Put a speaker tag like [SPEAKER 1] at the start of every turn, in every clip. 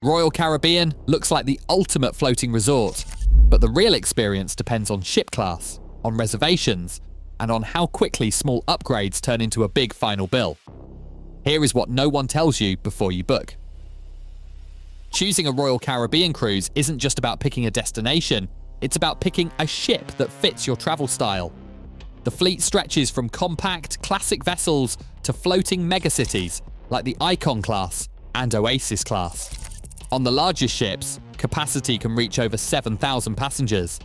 [SPEAKER 1] Royal Caribbean looks like the ultimate floating resort, but the real experience depends on ship class, on reservations, and on how quickly small upgrades turn into a big final bill. Here is what no one tells you before you book. Choosing a Royal Caribbean cruise isn't just about picking a destination, it's about picking a ship that fits your travel style. The fleet stretches from compact, classic vessels to floating megacities like the Icon Class and Oasis Class. On the largest ships, capacity can reach over 7,000 passengers.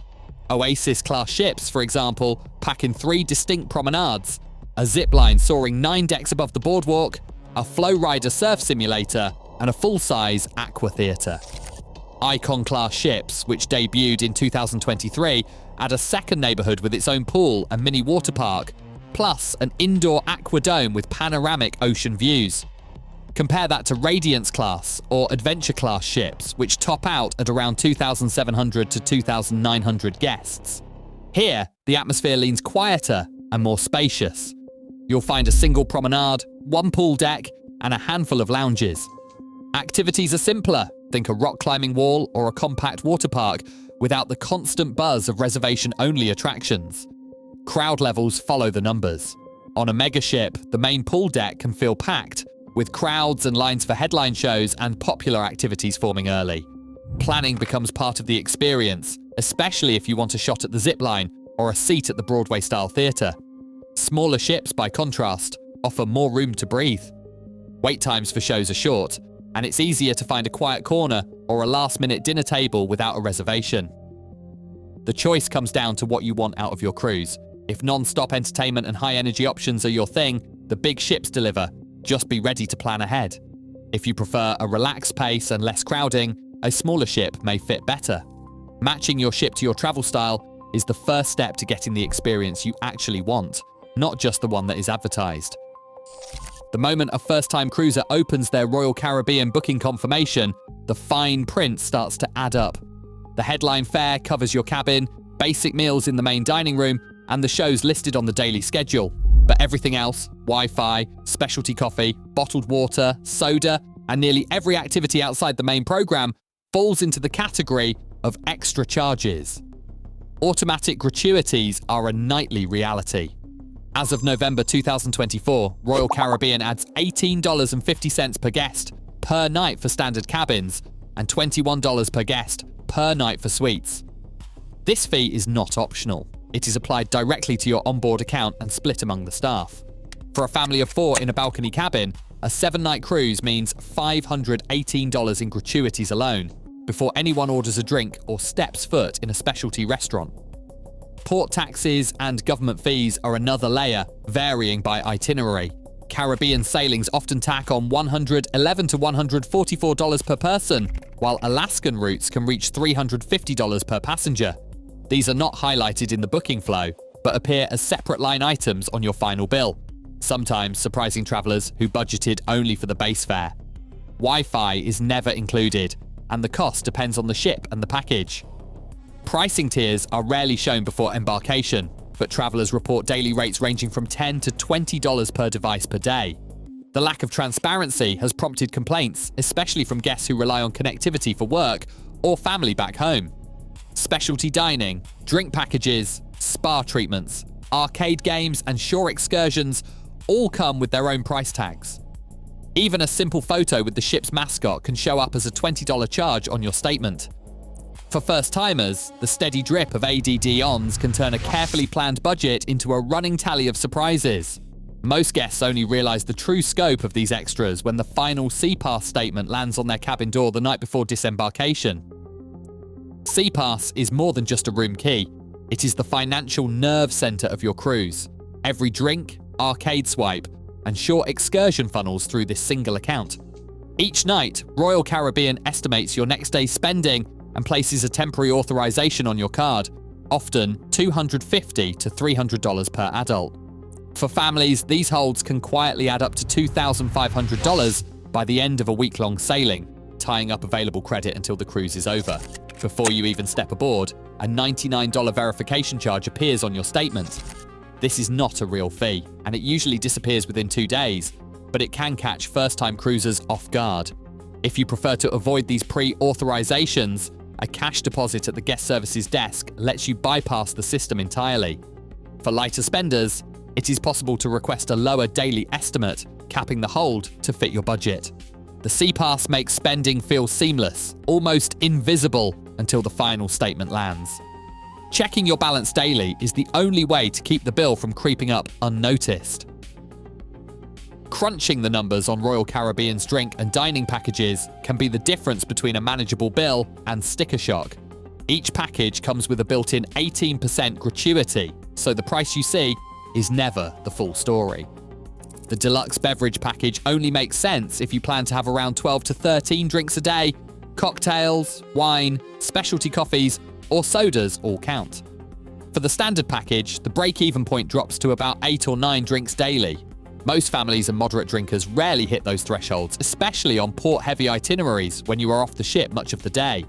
[SPEAKER 1] Oasis Class ships, for example, pack in 3 distinct promenades, a zipline soaring 9 decks above the boardwalk, a flow rider surf simulator, and a full-size aqua theatre. Icon Class ships, which debuted in 2023, add a second neighbourhood with its own pool and mini water park, plus an indoor aqua dome with panoramic ocean views. Compare that to Radiance Class or Adventure Class ships, which top out at around 2,700 to 2,900 guests. Here, the atmosphere leans quieter and more spacious. You'll find a single promenade, 1 pool deck, and a handful of lounges. Activities are simpler, think a rock climbing wall or a compact water park, without the constant buzz of reservation-only attractions. Crowd levels follow the numbers. On a megaship, the main pool deck can feel packed, with crowds and lines for headline shows and popular activities forming early. Planning becomes part of the experience, especially if you want a shot at the zipline or a seat at the Broadway-style theatre. Smaller ships, by contrast, offer more room to breathe. Wait times for shows are short, and it's easier to find a quiet corner or a last-minute dinner table without a reservation. The choice comes down to what you want out of your cruise. If non-stop entertainment and high-energy options are your thing, the big ships deliver. Just be ready to plan ahead. If you prefer a relaxed pace and less crowding, a smaller ship may fit better. Matching your ship to your travel style is the first step to getting the experience you actually want, not just the one that is advertised. The moment a first-time cruiser opens their Royal Caribbean booking confirmation, the fine print starts to add up. The headline fare covers your cabin, basic meals in the main dining room, and the shows listed on the daily schedule. But everything else, Wi-Fi, specialty coffee, bottled water, soda, and nearly every activity outside the main program falls into the category of extra charges. Automatic gratuities are a nightly reality. As of November 2024, Royal Caribbean adds $18.50 per guest per night for standard cabins and $21 per guest per night for suites. This fee is not optional. It is applied directly to your onboard account and split among the staff. For a family of 4 in a balcony cabin, a 7-night cruise means $518 in gratuities alone, before anyone orders a drink or steps foot in a specialty restaurant. Port taxes and government fees are another layer, varying by itinerary. Caribbean sailings often tack on $111 to $144 per person, while Alaskan routes can reach $350 per passenger. These are not highlighted in the booking flow, but appear as separate line items on your final bill, sometimes surprising travelers who budgeted only for the base fare. Wi-Fi is never included, and the cost depends on the ship and the package. Pricing tiers are rarely shown before embarkation, but travelers report daily rates ranging from $10 to $20 per device per day. The lack of transparency has prompted complaints, especially from guests who rely on connectivity for work or family back home. Specialty dining, drink packages, spa treatments, arcade games, and shore excursions all come with their own price tags. Even a simple photo with the ship's mascot can show up as a $20 charge on your statement. For first-timers, the steady drip of add-ons can turn a carefully planned budget into a running tally of surprises. Most guests only realize the true scope of these extras when the final SeaPass statement lands on their cabin door the night before disembarkation. SeaPass is more than just a room key. It is the financial nerve center of your cruise. Every drink, arcade swipe, and short excursion funnels through this single account. Each night, Royal Caribbean estimates your next day's spending and places a temporary authorization on your card, often $250 to $300 per adult. For families, these holds can quietly add up to $2,500 by the end of a week-long sailing, tying up available credit until the cruise is over. Before you even step aboard, a $99 verification charge appears on your statement. This is not a real fee, and it usually disappears within 2 days, but it can catch first-time cruisers off guard. If you prefer to avoid these pre-authorizations, a cash deposit at the guest services desk lets you bypass the system entirely. For lighter spenders, it is possible to request a lower daily estimate, capping the hold to fit your budget. The SeaPass makes spending feel seamless, almost invisible, until the final statement lands. Checking your balance daily is the only way to keep the bill from creeping up unnoticed. Crunching the numbers on Royal Caribbean's drink and dining packages can be the difference between a manageable bill and sticker shock. Each package comes with a built-in 18% gratuity, so the price you see is never the full story. The deluxe beverage package only makes sense if you plan to have around 12 to 13 drinks a day. Cocktails, wine, specialty coffees, or sodas all count. For the standard package, the break-even point drops to about 8 or 9 drinks daily. Most families and moderate drinkers rarely hit those thresholds, especially on port-heavy itineraries when you are off the ship much of the day.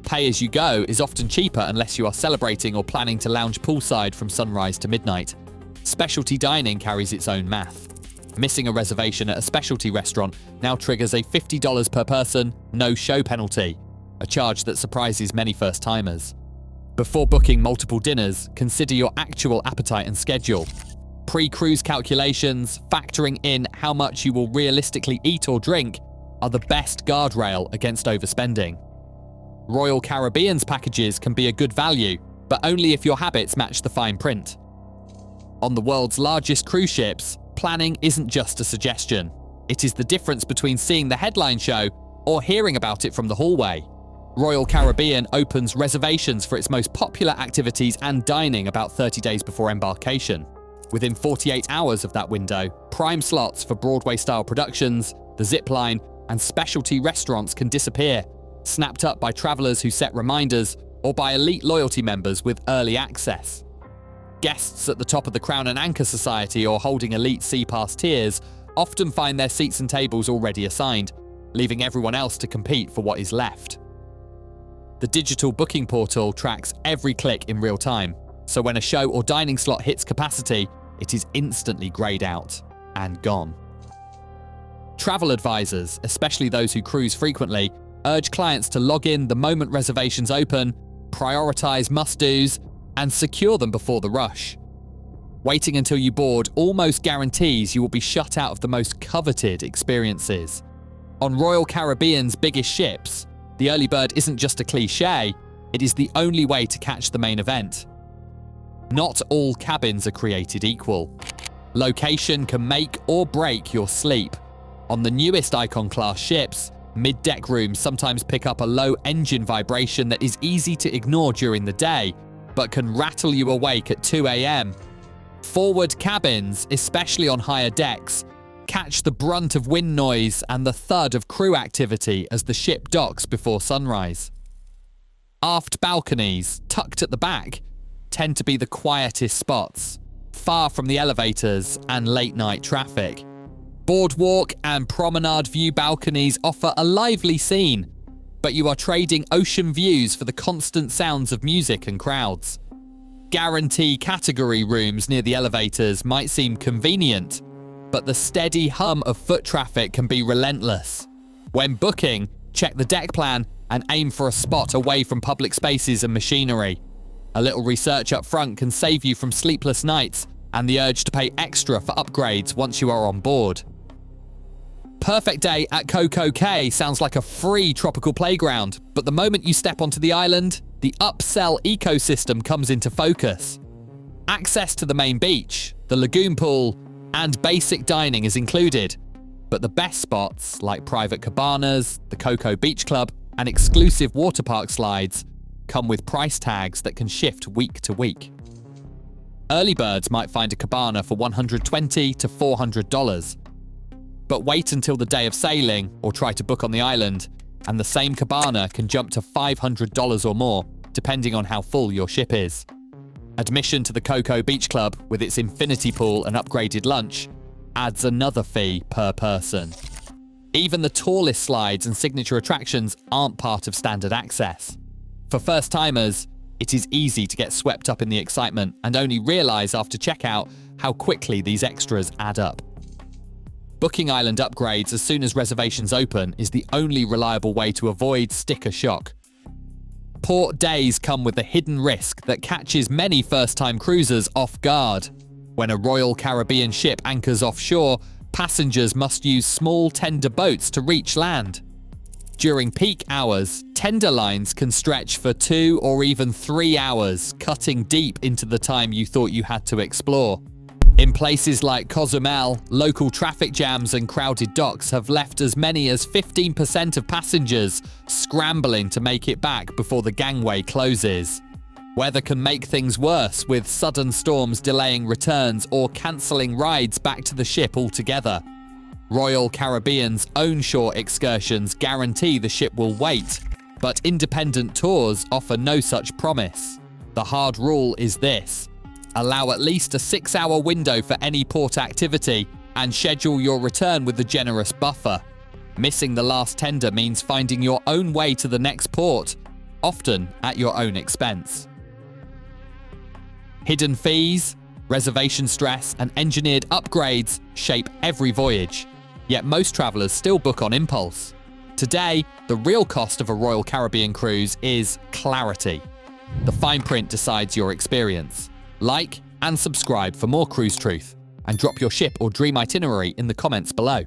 [SPEAKER 1] Pay-as-you-go is often cheaper unless you are celebrating or planning to lounge poolside from sunrise to midnight. Specialty dining carries its own math. Missing a reservation at a specialty restaurant now triggers a $50 per person, no-show penalty, a charge that surprises many first-timers. Before booking multiple dinners, consider your actual appetite and schedule. Pre-cruise calculations, factoring in how much you will realistically eat or drink, are the best guardrail against overspending. Royal Caribbean's packages can be a good value, but only if your habits match the fine print. On the world's largest cruise ships, planning isn't just a suggestion. It is the difference between seeing the headline show or hearing about it from the hallway. Royal Caribbean opens reservations for its most popular activities and dining about 30 days before embarkation. Within 48 hours of that window, prime slots for Broadway-style productions, the zip line, and specialty restaurants can disappear, snapped up by travelers who set reminders or by elite loyalty members with early access. Guests at the top of the Crown and Anchor Society or holding elite SeaPass tiers often find their seats and tables already assigned, leaving everyone else to compete for what is left. The digital booking portal tracks every click in real time, so when a show or dining slot hits capacity, it is instantly greyed out and gone. Travel advisors, especially those who cruise frequently, urge clients to log in the moment reservations open, prioritize must-dos, and secure them before the rush. Waiting until you board almost guarantees you will be shut out of the most coveted experiences. On Royal Caribbean's biggest ships, the early bird isn't just a cliche, it is the only way to catch the main event. Not all cabins are created equal. Location can make or break your sleep. On the newest Icon Class ships, mid-deck rooms sometimes pick up a low engine vibration that is easy to ignore during the day, but can rattle you awake at 2 a.m. Forward cabins, especially on higher decks, catch the brunt of wind noise and the thud of crew activity as the ship docks before sunrise. Aft balconies, tucked at the back, tend to be the quietest spots, far from the elevators and late-night traffic. Boardwalk and promenade view balconies offer a lively scene, but you are trading ocean views for the constant sounds of music and crowds. Guarantee category rooms near the elevators might seem convenient, but the steady hum of foot traffic can be relentless. When booking, check the deck plan and aim for a spot away from public spaces and machinery. A little research up front can save you from sleepless nights and the urge to pay extra for upgrades once you are on board. Perfect day at CocoCay sounds like a free tropical playground, but the moment you step onto the island, the upsell ecosystem comes into focus. Access to the main beach, the lagoon pool, and basic dining is included, but the best spots, like private cabanas, the Coco Beach Club, and exclusive water park slides, come with price tags that can shift week to week. Early birds might find a cabana for $120 to $400, but wait until the day of sailing or try to book on the island, and the same cabana can jump to $500 or more, depending on how full your ship is. Admission to the Coco Beach Club, with its infinity pool and upgraded lunch, adds another fee per person. Even the tallest slides and signature attractions aren't part of standard access. For first-timers, it is easy to get swept up in the excitement and only realize after checkout how quickly these extras add up. Booking island upgrades as soon as reservations open is the only reliable way to avoid sticker shock. Port days come with a hidden risk that catches many first-time cruisers off guard. When a Royal Caribbean ship anchors offshore, passengers must use small tender boats to reach land. During peak hours, tender lines can stretch for 2 or even 3 hours, cutting deep into the time you thought you had to explore. In places like Cozumel, local traffic jams and crowded docks have left as many as 15% of passengers scrambling to make it back before the gangway closes. Weather can make things worse, with sudden storms delaying returns or cancelling rides back to the ship altogether. Royal Caribbean's own shore excursions guarantee the ship will wait, but independent tours offer no such promise. The hard rule is this: allow at least a 6-hour window for any port activity and schedule your return with a generous buffer. Missing the last tender means finding your own way to the next port, often at your own expense. Hidden fees, reservation stress, and engineered upgrades shape every voyage, yet most travelers still book on impulse. Today, the real cost of a Royal Caribbean cruise is clarity. The fine print decides your experience. Like and subscribe for more cruise truth, and drop your ship or dream itinerary in the comments below.